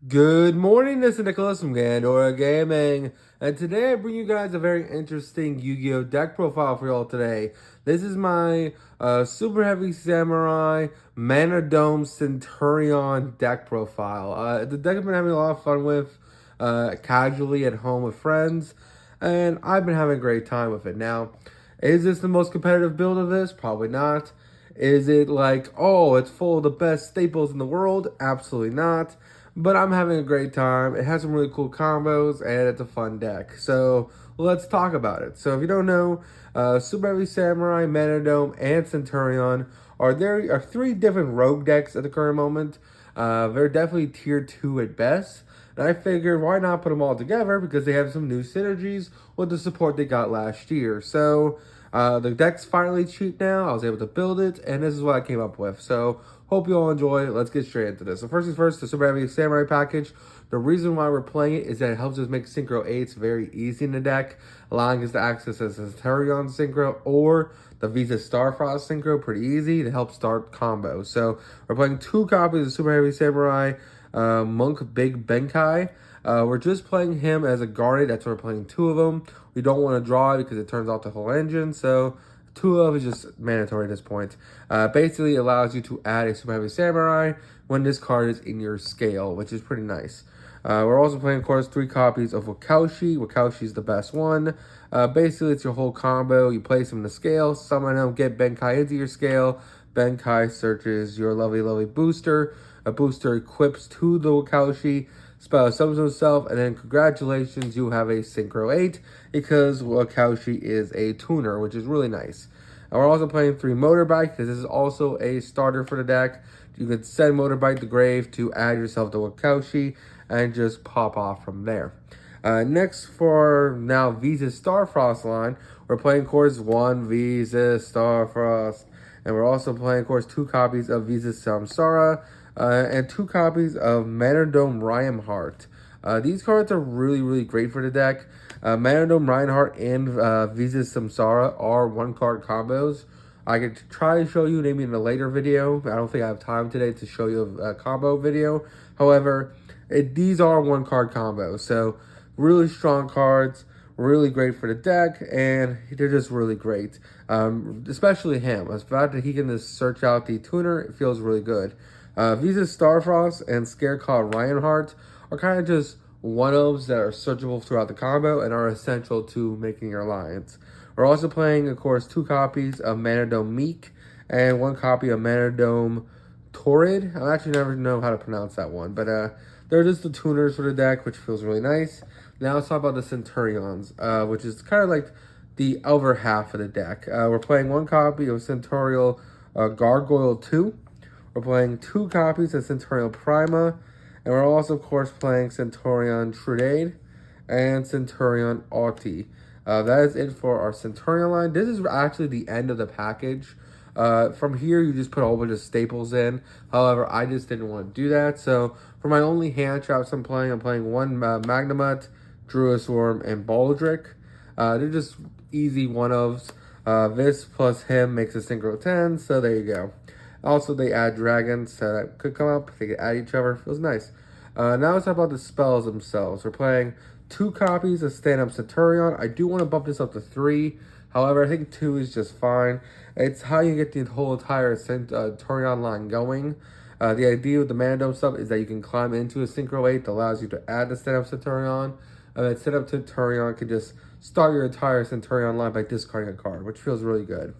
Good morning, this is Nicholas from Gandora Gaming, and today I bring you guys a very interesting Yu-Gi-Oh! Deck profile for y'all today. This is my Super Heavy Samurai Mannadium Centur-Ion deck profile. The deck I've been having a lot of fun with, casually at home with friends, and I've been having a great time with it. Now, is this the most competitive build of this? Probably not. Is it like, oh, it's full of the best staples in the world? Absolutely not. But I'm having a great time. It has some really cool combos, and it's a fun deck. So let's talk about it. So if you don't know, Super Heavy Samurai, Mannadium, and Centur-Ion are three different rogue decks at the current moment. They're definitely tier 2 at best. And I figured, why not put them all together, because they have some new synergies with the support they got last year. So the deck's finally cheap now. I was able to build it, and this is what I came up with. So hope you all enjoy. Let's get straight into this. So first things first, the Super Heavy Samurai package. The reason why we're playing it is that it helps us make Synchro 8s very easy in the deck, allowing us to access the Centur-Ion Synchro or the Visa Starfrost Synchro pretty easy to help start combos. So we're playing 2 copies of Super Heavy Samurai Monk Big Benkai. We're just playing him as a guarded. That's why we're playing 2 of them. We don't want to draw it because it turns off the whole engine. So 2 of is just mandatory at this point. Basically allows you to add a Super Heavy Samurai when this card is in your scale, which is pretty nice. We're also playing, of course, 3 copies of Wakaushi. Wakaushi is the best one. Basically, it's your whole combo. You place them in the scale, summon them, get Benkai into your scale. Benkai searches your lovely, lovely booster. A booster equips to the Wakaushi. Spell summons himself, and then congratulations, you have a Synchro 8 because Wakaushi is a tuner, which is really nice. And we're also playing 3 Motorbike because this is also a starter for the deck. You can send Motorbike to grave to add yourself to Wakaushi and just pop off from there. Next for now Visa Starfrost line, we're playing of course 1 Visa Starfrost. And we're also playing of course 2 copies of Visa Samsara and 2 copies of Mannadium Reinhardt. These cards are really, really great for the deck. Mannadium Reinhardt and Visa Samsara are 1-card combos. I could try to show you maybe in a later video. I don't think I have time today to show you a combo video. However, these are 1-card combos. So really strong cards, really great for the deck, and they're just really great. Especially him. The fact that he can just search out the tuner, it feels really good. Visa Starfrost and Scarecrow Reinhardt are kind of just one-ofs that are searchable throughout the combo and are essential to making your alliance. We're also playing, of course, 2 copies of Mannadium Meek and 1 copy of Mannadium Torrid. I actually never know how to pronounce that one, but they're just the tuners for the deck, which feels really nice. Now let's talk about the Centurions, which is kind of like the other half of the deck. We're playing 1 copy of Centurial Gargoyle 2. We're playing 2 copies of Centurion Prima, and we're also, of course, playing Centurion Trade and Centurion Auti. That is it for our Centurion line. This is actually the end of the package. From here, you just put a whole bunch of staples in. However, I just didn't want to do that. So for my only hand traps I'm playing 1 Magnamut, Druisworm, and Baldric. They're just easy one-ofs. This plus him makes a Synchro 10, so there you go. Also, they add dragons that could come up. They can add each other. Feels nice. Now let's talk about the spells themselves. We're playing 2 copies of Stand-Up Centurion. I do want to bump this up to 3. However, I think 2 is just fine. It's how you get the whole entire Centurion line going. The idea with the Mannadium stuff is that you can climb into a Synchro 8 that allows you to add the Stand-Up Centurion. And then Stand-Up Centurion can just start your entire Centurion line by discarding a card, which feels really good.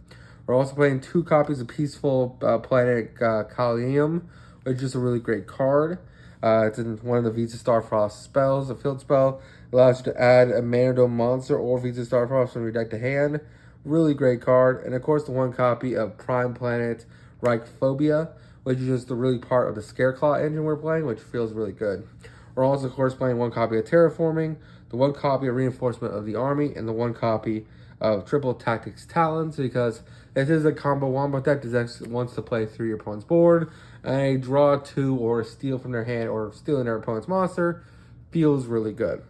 We're also playing 2 copies of Peaceful Planet Kalium, which is a really great card. It's in one of the Visa Starfrost spells, a field spell. It allows you to add a Mannadium monster or Visa Starfrost from your deck to hand. Really great card. And of course, the 1 copy of Prime Planet Reichphobia, which is just the really part of the Scareclaw engine we're playing, which feels really good. We're also, of course, playing 1 copy of Terraforming, the 1 copy of Reinforcement of the Army, and the 1 copy of Triple Tactics Talons, because this is a combo wombo deck that wants to play through your opponent's board, and a draw 2 or steal from their hand or stealing their opponent's monster feels really good.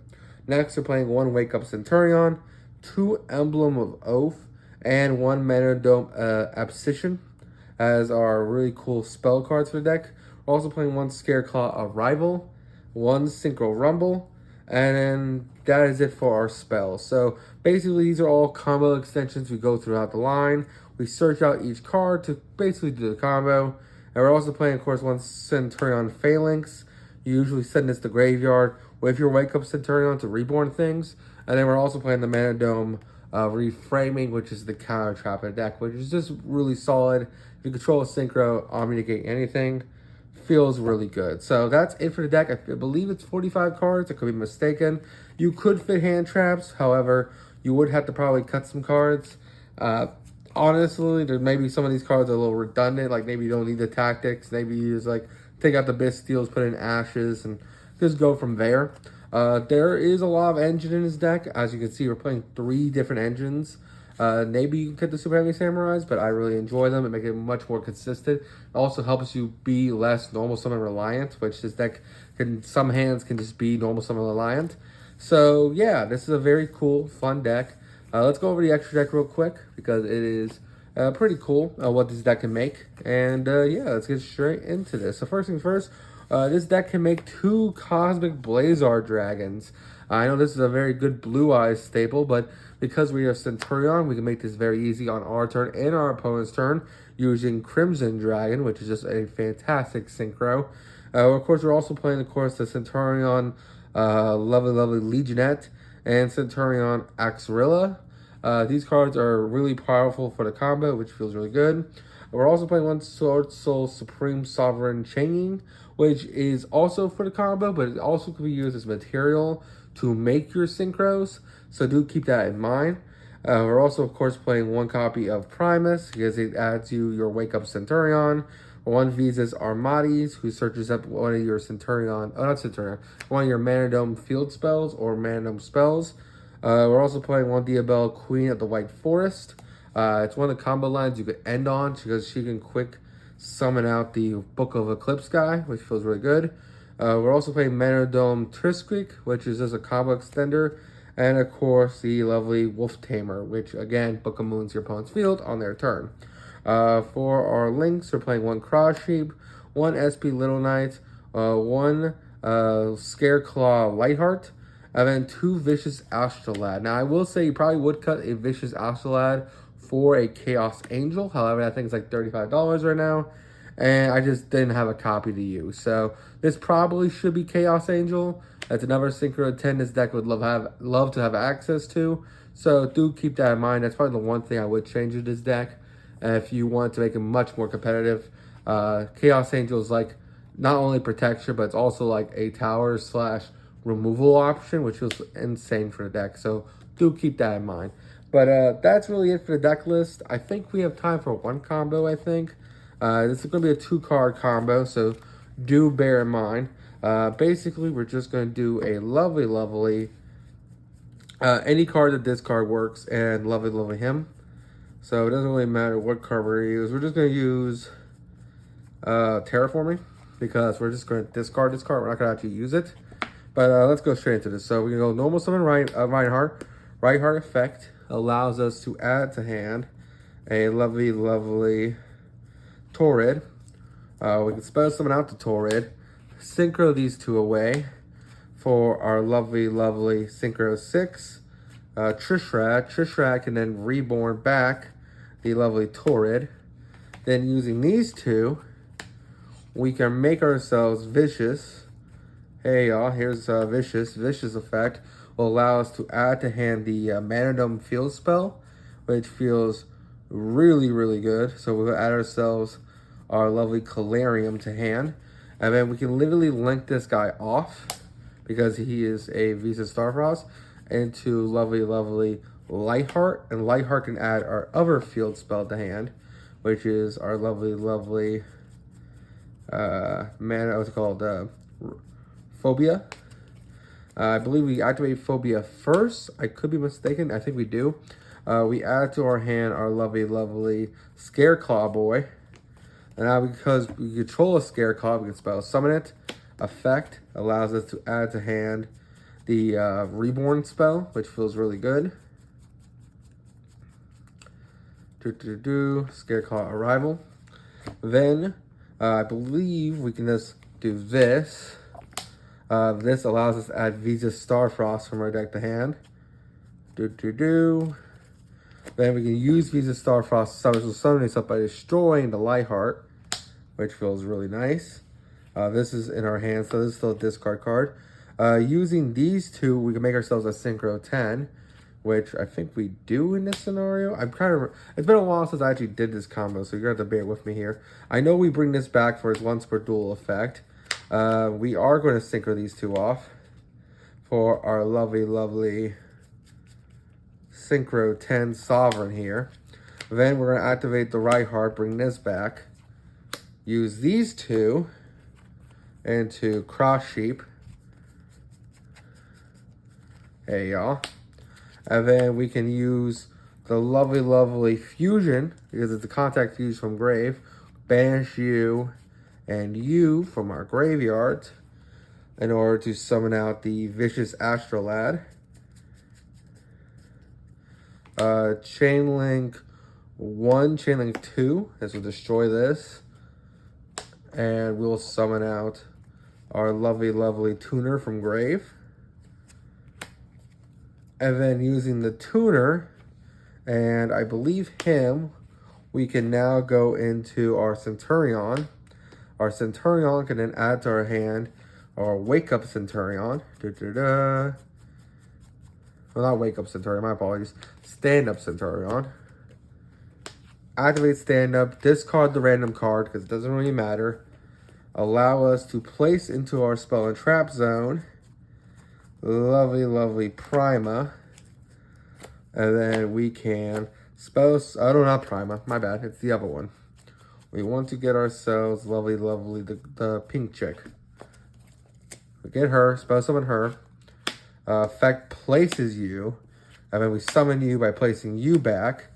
Next, we're playing 1 Wake Up Centurion, 2 Emblem of Oath, and 1 Mannadium Abscission as our really cool spell cards for the deck. We're also playing 1 Scareclaw Arrival, one Synchro Rumble, and then that is it for our spells. So basically, these are all combo extensions we go throughout the line. We search out each card to basically do the combo. And we're also playing, of course, one Centur-Ion Phalanx. You usually send this to graveyard with your Wake Up Centur-Ion to reborn things. And then we're also playing the Mannadium Reframing, which is the counter trap in the deck, which is just really solid. If you control a Synchro, omni-negate anything, feels really good. So that's it for the deck. I believe it's 45 cards. I could be mistaken. You could fit hand traps. However, you would have to probably cut some cards. Honestly, there maybe some of these cards are a little redundant. Like maybe you don't need the tactics. Maybe you just like take out the Bystials, put in Ashes, and just go from there. There is a lot of engine in this deck. As you can see, we're playing 3 different engines. Maybe you can get the Super Heavy Samurais, but I really enjoy them and make it much more consistent. It also helps you be less normal summon reliant, which this deck can, some hands can just be normal summon reliant. So yeah, this is a very cool, fun deck. Let's go over the extra deck real quick because it is pretty cool what this deck can make. And yeah, let's get straight into this. So first things first, this deck can make 2 Cosmic Blazar Dragons. I know this is a very good Blue Eyes staple, but because we have Centur-Ion, we can make this very easy on our turn and our opponent's turn using Crimson Dragon, which is just a fantastic synchro. Of course, we're also playing, of course, the Centur-Ion lovely Legionette and Centur-Ion Axrilla. These cards are really powerful for the combo, which feels really good. We're also playing one Sword Soul Supreme Sovereign Chaining, which is also for the combo, but it also could be used as material to make your synchros, so do keep that in mind. We're also, of course, playing one copy of Primus, because it adds you your Wake Up Centur-Ion, one Visas Armatis, who searches up one of your Centur-Ion, not Centur-Ion, one of your Mannadium field spells or Mannadium spells. We're also playing one Diabella Queen of the White Forest. It's one of the combo lines you could end on, because she can quick summon out the Book of Eclipse guy, which feels really good. We're also playing Mannadium Triskrik, which is just a combo extender. And of course, the lovely Wolf Tamer, which again, Book of Moons your opponent's field on their turn. For our links, we're playing one Cross Sheep, one SP Little Knight, one Scareclaw Lightheart, and then 2 Vicious Astrolad. Now, I will say you probably would cut a Vicious Astrolad for a Chaos Angel. However, I think it's like $35 right now. And I just didn't have a copy to use. So this probably should be Chaos Angel. That's another Synchro 10 this deck would love to have access to. So do keep that in mind. That's probably the one thing I would change with this deck. If you want to make it much more competitive. Chaos Angel is like not only protection, but it's also like a tower / removal option, which was insane for the deck. So do keep that in mind. But that's really it for the deck list. I think we have time for one combo, I think. This is going to be a 2-card combo, so do bear in mind. Basically, we're just going to do a lovely, any card that this card works, and lovely him. So it doesn't really matter what card we're going to use. We're just going to use Terraforming, because we're just going to discard this card. We're not going to actually use it. But let's go straight into this. So we're going to go normal summon Reinhardt. Reinhardt effect allows us to add to hand a lovely Torrid. We can spell summon out the Torrid, synchro these 2 away for our lovely synchro 6 Trishrat. Trishrat can then reborn back the lovely Torrid. Then using these 2, we can make ourselves Vicious. Hey y'all, here's Vicious. Vicious effect will allow us to add to hand the Mannadium field spell, which feels really good. So we'll add ourselves our lovely Calarium to hand, and then we can literally link this guy off, because he is a Visa Starfrost, into lovely Lightheart, and Lightheart can add our other field spell to hand, which is our lovely what's it called, Phobia. I believe we activate Phobia first. I could be mistaken. I think we do. We add to our hand our lovely Scareclaw boy. And now because we control a Scareclaw, we can spell summon it. Effect allows us to add to hand the Reborn spell, which feels really good. Scareclaw arrival. Then I believe we can just do this. This allows us to add Visa Starfrost from our deck to hand. Then we can use Visa Starfrost to summon this up by destroying the Lightheart, which feels really nice. This is in our hand, so this is still a discard card. Using these two, we can make ourselves a Synchro 10, which I think we do in this scenario. It's been a while since I actually did this combo, so you're going to have to bear with me here. I know we bring this back for its once per duel effect. We are going to synchro these two off for our lovely Synchro 10 Sovereign here. Then we're going to activate the right heart, bring this back. Use these two into Cross Sheep. Hey, y'all. And then we can use the lovely Fusion, because it's a contact fuse from Grave. Banish you and you from our graveyard in order to summon out the Vicious Astrolad. Chainlink 1, Chainlink 2. This will destroy this. And we'll summon out our lovely Tuner from Grave. And then using the Tuner, and I believe him, we can now go into our Centur-Ion. Our Centur-Ion can then add to our hand our Wake Up Centur-Ion. Well, not Wake Up Centur-Ion, my apologies. Stand Up Centur-Ion. Activate Stand Up, discard the random card because it doesn't really matter. Allow us to place into our Spell and Trap zone lovely Prima. And then we can spell, oh no, not Prima, my bad, it's the other one. We want to get ourselves lovely, the pink chick. We get her, spell summon her. Effect places you, and then we summon you by placing you back,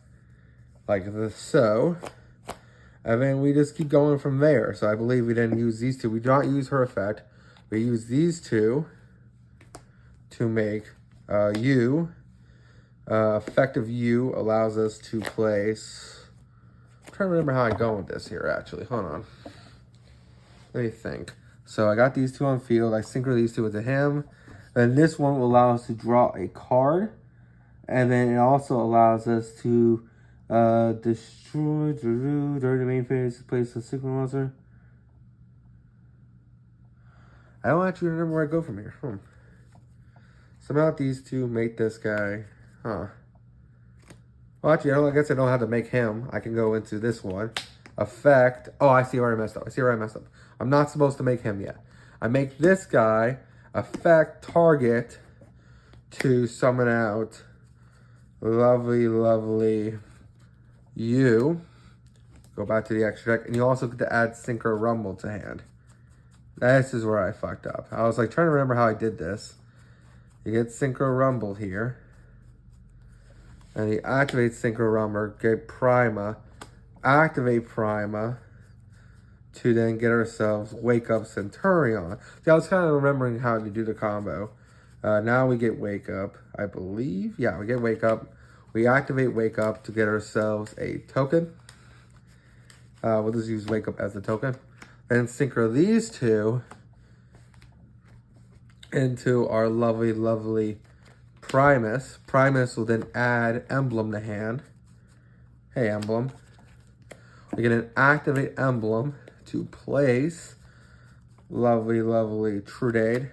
like this, so. And then we just keep going from there. So I believe we didn't use these two. We do not use her effect. We use these two to make you. Effective you allows us to place. I'm trying to remember how I go with this here, actually. Hold on. Let me think. So I got these two on field. I synchro these two into him. And this one will allow us to draw a card. And then it also allows us to destroy during the main phase, place a synchro monster. I don't actually remember where I go from here. Somehow these two make this guy. Well, actually, I guess I don't have to make him. I can go into this one. Effect. Oh, I see where I messed up. I'm not supposed to make him yet. I make this guy. Effect target to summon out lovely you. Go back to the extra deck. And you also get to add Synchro Rumble to hand. This is where I fucked up. I was like trying to remember how I did this. You get Synchro Rumble here. And you activate Synchro Rumble, get Prima. Activate Prima. To then get ourselves Wake Up Centur-Ion. See, I was kind of remembering how to do the combo. Now we get Wake Up, I believe. Yeah, we get Wake Up. We activate Wake Up to get ourselves a token. We'll just use Wake Up as a token. Then synchro these two into our lovely Primus. Primus will then add Emblem to hand. Hey, Emblem. We get an activate Emblem to place lovely Trudade.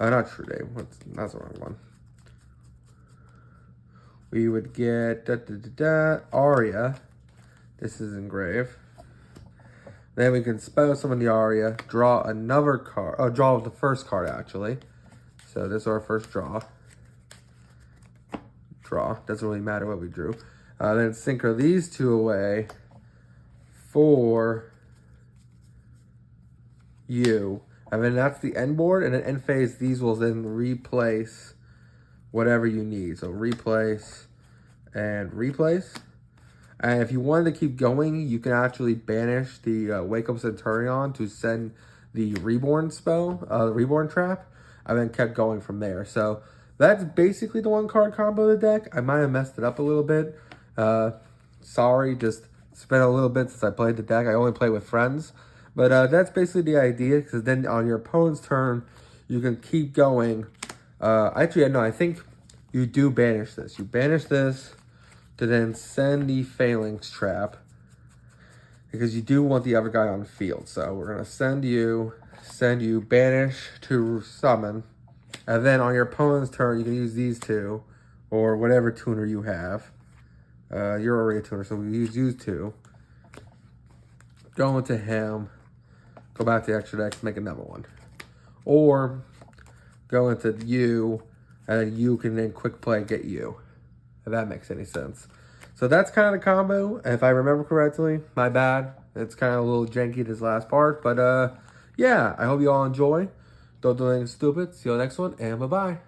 Not Trudade. That's the wrong one. We would get Aria. This is Engrave. Then we can spell summon the Aria, draw another card. Oh, draw the first card actually. So this is our first draw. Doesn't really matter what we drew. Then synchro these two away for you. And then that's the end board. And then end phase, these will then replace whatever you need. So replace and replace. And if you wanted to keep going, you can actually banish the Wake Up Centur-Ion to send the Reborn spell, the Reborn trap, and then kept going from there. So that's basically the one card combo of the deck. I might have messed it up a little bit. Sorry, just it's been a little bit since I played the deck. I only play with friends. But that's basically the idea, because then on your opponent's turn, you can keep going. Actually, no, I think you do banish this. You banish this to then send the Phalanx Trap, because you do want the other guy on the field. So we're going to send you, banish to summon. And then on your opponent's turn, you can use these two, or whatever tuner you have. You're already a tuner, so we use two. Go into him. Go back to the extra deck, make another one. Or go into you, and then you can then quick play get you. If that makes any sense. So that's kind of the combo. If I remember correctly, my bad. It's kind of a little janky this last part. But yeah, I hope you all enjoy. Don't do anything stupid. See you on the next one, and bye-bye.